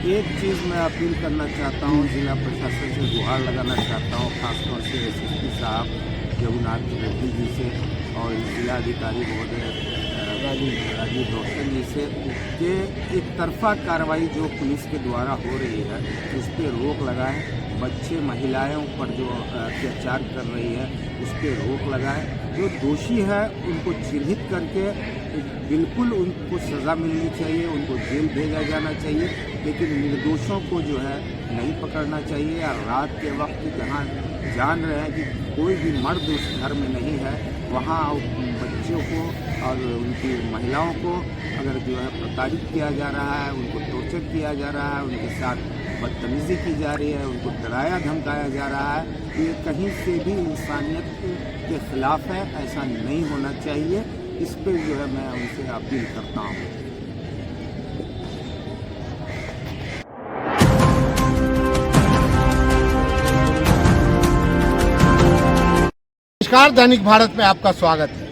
एक चीज़ मैं अपील करना चाहता हूँ, जिला प्रशासन से गुहार लगाना चाहता हूँ, खासतौर से एसएसपी साहब रघुनाथ रेड्डी जी से और जिला अधिकारी महोदय राजीव रोशन जी से कि एक तरफा कार्रवाई जो पुलिस के द्वारा हो रही है उस पर रोक लगाएं। बच्चे महिलाओं पर जो अत्याचार कर रही है उस पर रोक लगाएं। जो दोषी है उनको चिन्हित करके बिल्कुल उनको सज़ा मिलनी चाहिए, उनको जेल भेजा जाना चाहिए, लेकिन निर्दोषों को जो है नहीं पकड़ना चाहिए। और रात के वक्त जहाँ जान रहे हैं कि कोई भी मर्द उस घर में नहीं है, वहाँ बच्चों को और उनकी महिलाओं को अगर जो है प्रताड़ित किया जा रहा है, उनको टॉर्चर किया जा रहा है, उनके साथ बदतमीज़ी की जा रही है, उनको डराया धमकाया जा रहा है, ये कहीं से भी इंसानियत के खिलाफ है। ऐसा नहीं होना चाहिए। इस पर जो है मैं उनसे अपील करता हूँ। नमस्कार, दैनिक भारत में आपका स्वागत है।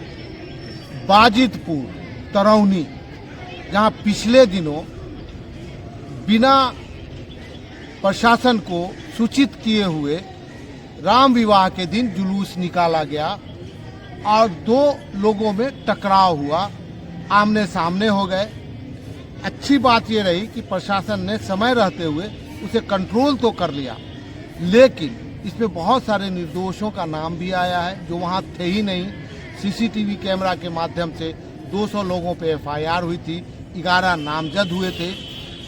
बाजितपुर तरौनी, जहां पिछले दिनों बिना प्रशासन को सूचित किए हुए राम विवाह के दिन जुलूस निकाला गया और दो लोगों में टकराव हुआ, आमने सामने हो गए। अच्छी बात ये रही कि प्रशासन ने समय रहते हुए उसे कंट्रोल तो कर लिया, लेकिन इसमें बहुत सारे निर्दोषों का नाम भी आया है जो वहाँ थे ही नहीं। सीसीटीवी कैमरा के माध्यम से 200 लोगों पे एफआईआर हुई थी, 11 नामजद हुए थे।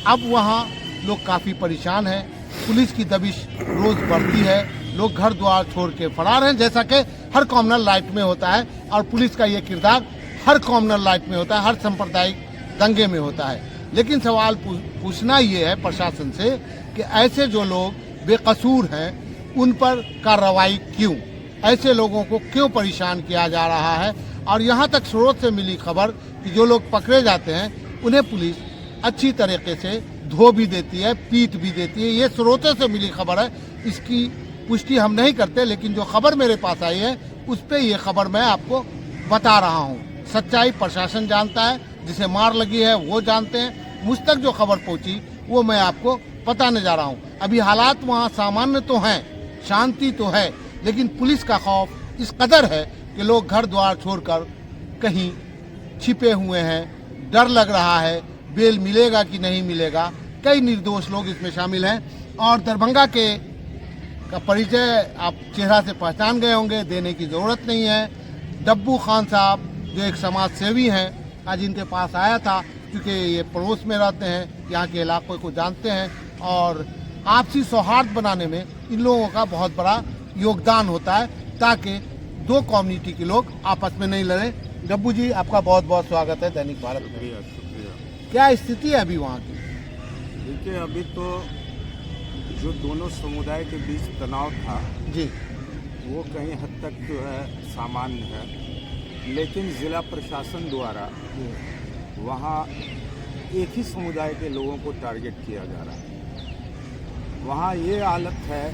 अब वहाँ लोग काफ़ी परेशान हैं, पुलिस की दबिश रोज़ बढ़ती है, लोग घर द्वार छोड़ के फरार हैं, जैसा कि हर कॉमनल लाइफ में होता है। और पुलिस का ये किरदार हर कॉमनल लाइफ में होता है, हर सांप्रदायिक दंगे में होता है। लेकिन सवाल पूछना ये है प्रशासन से कि ऐसे जो लोग बेकसूर हैं उन पर कार्रवाई क्यों, ऐसे लोगों को क्यों परेशान किया जा रहा है। और यहाँ तक स्रोत से मिली खबर कि जो लोग पकड़े जाते हैं उन्हें पुलिस अच्छी तरीके से धो भी देती है, पीट भी देती है। ये स्रोतों से मिली खबर है, इसकी पुष्टि हम नहीं करते, लेकिन जो खबर मेरे पास आई है उस पर ये खबर मैं आपको बता रहा हूँ। सच्चाई प्रशासन जानता है, जिसे मार लगी है वो जानते हैं। मुझ तक जो खबर पहुँची वो मैं आपको बताने जा रहा हूँ। अभी हालात वहाँ सामान्य तो हैं, शांति तो है, लेकिन पुलिस का खौफ इस कदर है कि लोग घर द्वार छोड़कर कहीं छिपे हुए हैं, डर लग रहा है बेल मिलेगा कि नहीं मिलेगा। कई निर्दोष लोग इसमें शामिल हैं। और दरभंगा का परिचय आप चेहरा से पहचान गए होंगे, देने की ज़रूरत नहीं है। डब्बू खान साहब जो एक समाज सेवी हैं, आज इनके पास आया था क्योंकि ये पड़ोस में रहते हैं, यहाँ के इलाकों को जानते हैं और आपसी सौहार्द बनाने में इन लोगों का बहुत बड़ा योगदान होता है, ताकि दो कम्युनिटी के लोग आपस में नहीं लड़े। डब्बू जी, आपका बहुत बहुत स्वागत है दैनिक भारत में। शुक्रिया। क्या स्थिति है अभी वहाँ की? देखिए, अभी तो जो दोनों समुदाय के बीच तनाव था जी, वो कहीं हद तक जो है सामान्य है, लेकिन ज़िला प्रशासन द्वारा वहाँ एक ही समुदाय के लोगों को टारगेट किया जा रहा है। वहाँ ये हालत है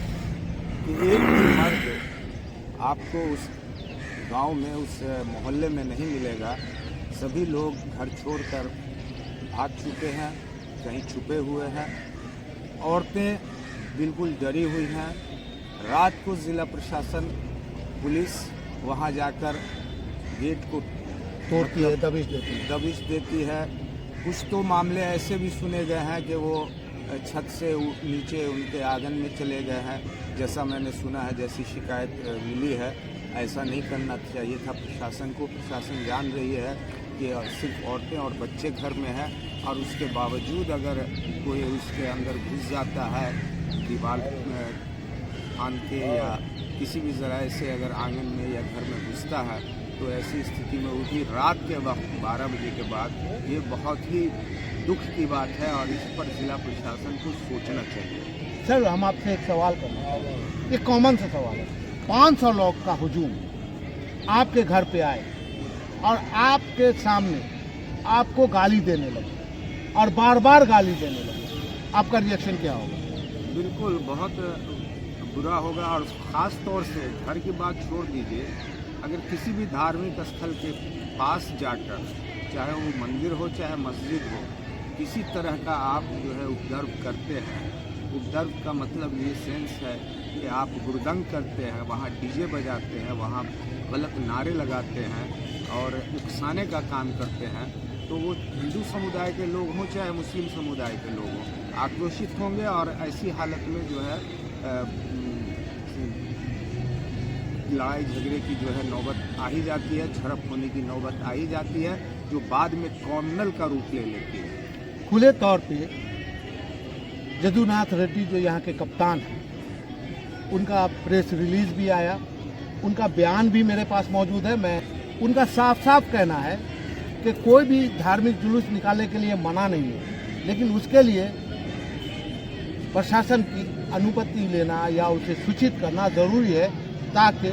कि एक भी मर्द आपको उस गांव में, उस मोहल्ले में नहीं मिलेगा। सभी लोग घर छोड़कर भाग चुके हैं, कहीं छुपे हुए हैं। औरतें बिल्कुल डरी हुई हैं। रात को ज़िला प्रशासन, पुलिस वहाँ जाकर गेट को तोड़ती है, दबिश देती है। कुछ तो मामले ऐसे भी सुने गए हैं कि वो छत से नीचे उनके आंगन में चले गए हैं, जैसा मैंने सुना है, जैसी शिकायत मिली है। ऐसा नहीं करना चाहिए था प्रशासन को। प्रशासन जान रही है कि सिर्फ औरतें और बच्चे घर में हैं, और उसके बावजूद अगर कोई उसके अंदर घुस जाता है, दीवार फान के या किसी भी ज़राए से अगर आंगन में या घर में घुसता है, तो ऐसी स्थिति में उसी रात के वक्त 12 बजे के बाद, ये बहुत ही दुख की बात है और इस पर जिला प्रशासन को सोचना चाहिए। सर, हम आपसे एक सवाल करना चाहते हैं, एक कॉमन सा सवाल है। 500 लोग का हुजूम आपके घर पे आए और आपके सामने आपको गाली देने लगे और बार बार गाली देने लगे, आपका रिएक्शन क्या होगा? बिल्कुल बहुत बुरा होगा। और ख़ास तौर से घर की बात छोड़ दीजिए, अगर किसी भी धार्मिक स्थल के पास जाकर, चाहे वो मंदिर हो चाहे मस्जिद हो, किसी तरह का आप जो है उपद्रव करते हैं, उपद्रव का मतलब ये सेंस है कि आप हुड़दंग करते हैं, वहाँ डीजे बजाते हैं, वहाँ गलत नारे लगाते हैं और उकसाने का काम करते हैं, तो वो हिंदू समुदाय के लोग हों चाहे मुस्लिम समुदाय के लोग हों, आक्रोशित होंगे और ऐसी हालत में जो है लड़ाई झगड़े की जो है नौबत आ ही जाती है, झड़प होने की नौबत आ ही जाती है, जो बाद में कॉम्युनल का रूप ले लेती है। खुले तौर पे जदुनाथ रेड्डी जो यहाँ के कप्तान हैं, उनका प्रेस रिलीज भी आया, उनका बयान भी मेरे पास मौजूद है। मैं उनका साफ साफ कहना है कि कोई भी धार्मिक जुलूस निकालने के लिए मना नहीं है, लेकिन उसके लिए प्रशासन की अनुमति लेना या उसे सूचित करना जरूरी है, ताकि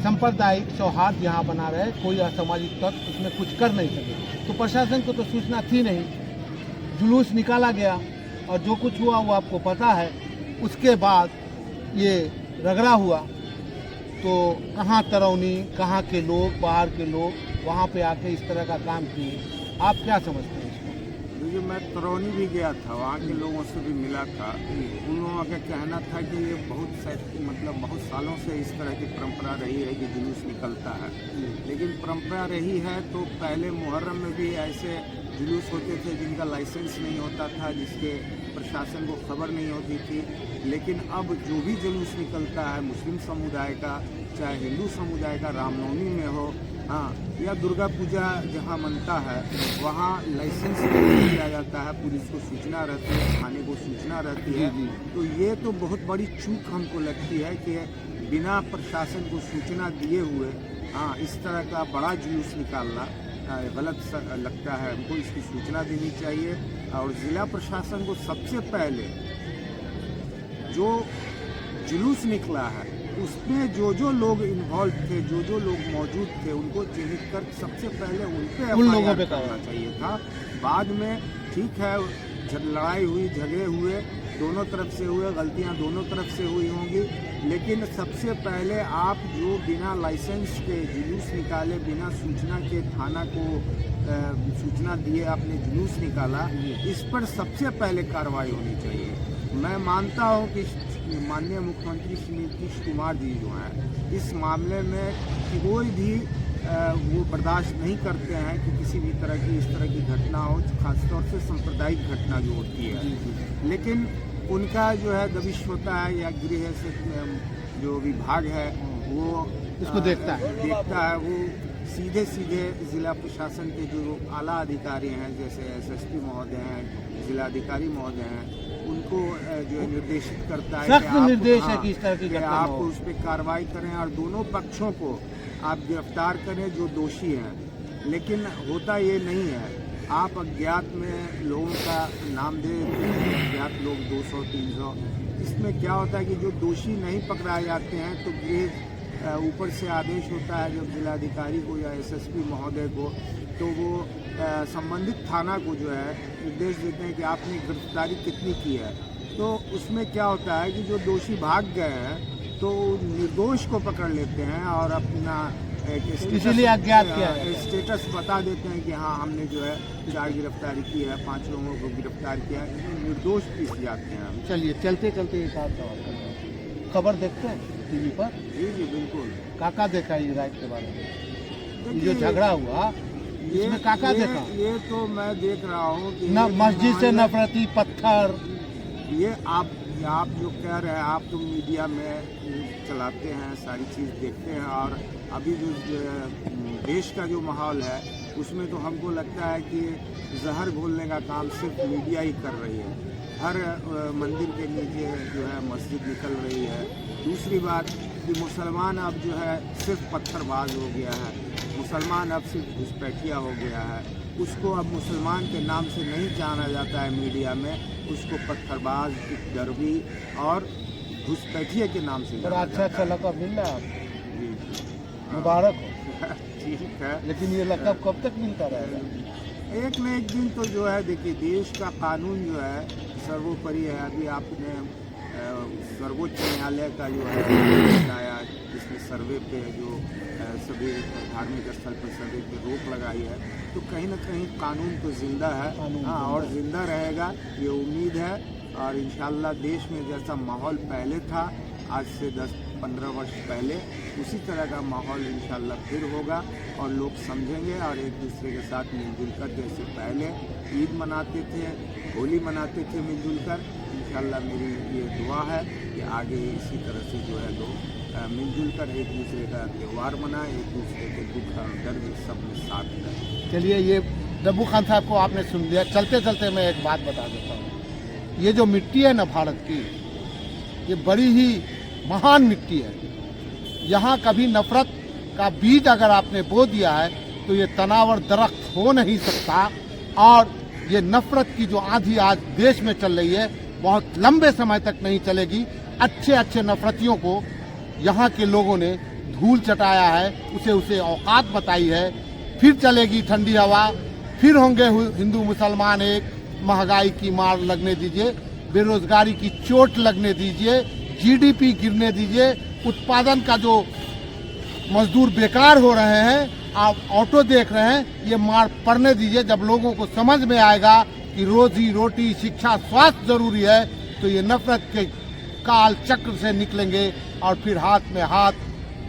सांप्रदायिक सौहार्द यहाँ बना रहे, कोई असामाजिक तत्व उसमें कुछ कर नहीं सके। तो प्रशासन को तो सूचना थी नहीं, जुलूस निकाला गया और जो कुछ हुआ वो आपको पता है। उसके बाद ये रगड़ा हुआ, तो कहाँ तरौनी, कहाँ के लोग, बाहर के लोग वहाँ पे आके इस तरह का काम किए, आप क्या समझते हैं इसको? देखिए, मैं तरौनी भी गया था, वहाँ के लोगों से भी मिला था। उन लोगों का कहना था कि ये बहुत सालों से इस तरह की परंपरा रही है कि जुलूस निकलता है, लेकिन परंपरा रही है तो पहले मुहर्रम में भी ऐसे जुलूस होते थे जिनका लाइसेंस नहीं होता था, जिसके प्रशासन को खबर नहीं होती थी। लेकिन अब जो भी जुलूस निकलता है मुस्लिम समुदाय का, चाहे हिंदू समुदाय का, रामनवमी में हो, हाँ, या दुर्गा पूजा जहाँ मनता है वहाँ लाइसेंस नहीं दिया जाता है, पुलिस को सूचना रहती है, थाने को सूचना रहती है। तो ये तो बहुत बड़ी चूक हमको लगती है कि बिना प्रशासन को सूचना दिए हुए हाँ इस तरह का बड़ा जुलूस निकालना गलत लगता है। हमको इसकी सूचना देनी चाहिए और ज़िला प्रशासन को सबसे पहले जो जुलूस निकला है उसमें जो लोग इन्वॉल्व थे, जो लोग मौजूद थे, उनको चिन्हित कर सबसे पहले उन लोगों पे करना चाहिए था। बाद में ठीक है, लड़ाई हुई, झगड़े हुए, दोनों तरफ से हुए, गलतियां दोनों तरफ से हुई होंगी, लेकिन सबसे पहले आप जो बिना लाइसेंस के जुलूस निकाले, बिना सूचना के थाना को सूचना दिए आपने जुलूस निकाला, इस पर सबसे पहले कार्रवाई होनी चाहिए। मैं मानता हूं कि माननीय मुख्यमंत्री श्री नीतीश कुमार जी जो हैं इस मामले में कोई भी वो बर्दाश्त नहीं करते हैं कि किसी भी तरह की इस तरह की घटना हो, खासतौर से सांप्रदायिक घटना जो होती है। लेकिन उनका जो है दबिश होता है या गृह से जो विभाग है वो इसको देखता है, वो सीधे ज़िला प्रशासन के जो आला अधिकारी हैं, जैसे एसएसपी महोदय हैं, जिलाधिकारी महोदय हैं, उनको जो है निर्देशित करता है सख्त निर्देश है कि इस तरह की घटना आप उस पर कार्रवाई करें और दोनों पक्षों को आप गिरफ्तार करें जो दोषी हैं। लेकिन होता ये नहीं है, आप अज्ञात में लोगों का नाम दे देते हैं, अज्ञात लोग 200-300, इसमें क्या होता है कि जो दोषी नहीं पकड़ाए जाते हैं तो गृह ऊपर से आदेश होता है जब जिलाधिकारी को या एसएसपी महोदय को, तो वो संबंधित थाना को जो है निर्देश देते हैं कि आपने गिरफ्तारी कितनी की है। तो उसमें क्या होता है कि जो दोषी भाग गए हैं तो निर्दोष को पकड़ लेते हैं और अपना इसीलिए अज्ञात किया है, स्टेटस बता देते हैं कि हाँ हमने जो है 4 गिरफ्तारी की है, 5 लोगों को गिरफ्तार किया है, निर्दोष पीस जाते हैं। चलिए चलते चलते एक आध सवाल करते हैं, खबर देखते हैं टीवी पर? जी बिल्कुल। काका देखा ये राइट के बारे में, जो झगड़ा हुआ इसमें काका देखा? ये तो मैं देख रहा हूँ कि मस्जिद से नफरती पत्थर, ये आप जो कह रहे हैं, आप तो मीडिया में चलाते हैं, सारी चीज़ देखते हैं, और अभी जो देश का जो माहौल है उसमें तो हमको लगता है कि जहर घोलने का काम सिर्फ मीडिया ही कर रही है। हर मंदिर के नीचे जो है मस्जिद निकल रही है। दूसरी बात कि मुसलमान अब जो है सिर्फ पत्थरबाज हो गया है, मुसलमान अब सिर्फ घुसपैठिया हो गया है, उसको अब मुसलमान के नाम से नहीं जाना जाता है मीडिया में, उसको पत्थरबाज, उपद्रवी और घुसपैठिया के नाम से बड़ा अच्छा लक़ब मिल रहा है आपको, मुबारक हो। ठीक है, लेकिन ये लक़ब कब तक मिलता रहेगा? एक न एक दिन तो जो है, देखिए देश का कानून जो है सर्वोपरि है। अभी आपने सर्वोच्च न्यायालय का जो है बताया इसमें सर्वे पे जो सभी धार्मिक स्थल पर सर्वे पे रोक लगाई है, तो कहीं ना कहीं कानून तो जिंदा है। हाँ, और जिंदा रहेगा ये उम्मीद है। और इंशाल्लाह देश में जैसा माहौल पहले था आज से 10-15 वर्ष पहले, उसी तरह का माहौल इंशाल्लाह फिर होगा और लोग समझेंगे और एक दूसरे के साथ मिलजुल कर, जैसे पहले ईद मनाते थे, होली मनाते थे मिलजुल कर, इंशाल्लाह मेरी ये दुआ है कि आगे इसी तरह से जो है लोग मिलजुल कर एक दूसरे का त्यौहार मनाएं, एक दूसरे के दुख और दर्द सब में साथ रहें। चलिए, ये डब्बू खान साहब को आपने सुन लिया। चलते चलते मैं एक बात बता देता हूँ। ये जो मिट्टी है ना भारत की, ये बड़ी ही महान मिट्टी है। यहाँ कभी नफरत का बीज अगर आपने बो दिया है तो ये तनावर दरख्त हो नहीं सकता। और ये नफरत की जो आंधी आज देश में चल रही है, बहुत लंबे समय तक नहीं चलेगी। अच्छे अच्छे नफरतियों को यहाँ के लोगों ने धूल चटाया है, उसे औकात बताई है। फिर चलेगी ठंडी हवा, फिर होंगे हिंदू मुसलमान एक। महंगाई की मार लगने दीजिए, बेरोजगारी की चोट लगने दीजिए, जीडीपी गिरने दीजिए, उत्पादन का जो मजदूर बेकार हो रहे हैं, आप ऑटो देख रहे हैं, ये मार पड़ने दीजिए। जब लोगों को समझ में आएगा कि रोजी रोटी, शिक्षा, स्वास्थ्य जरूरी है, तो ये नफरत के काल चक्र से निकलेंगे और फिर हाथ में हाथ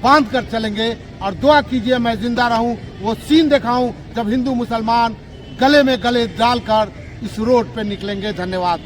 बांध कर चलेंगे। और दुआ कीजिए मैं जिंदा रहूं, वो सीन दिखाऊं जब हिंदू मुसलमान गले में गले डालकर इस रोड पे निकलेंगे। धन्यवाद।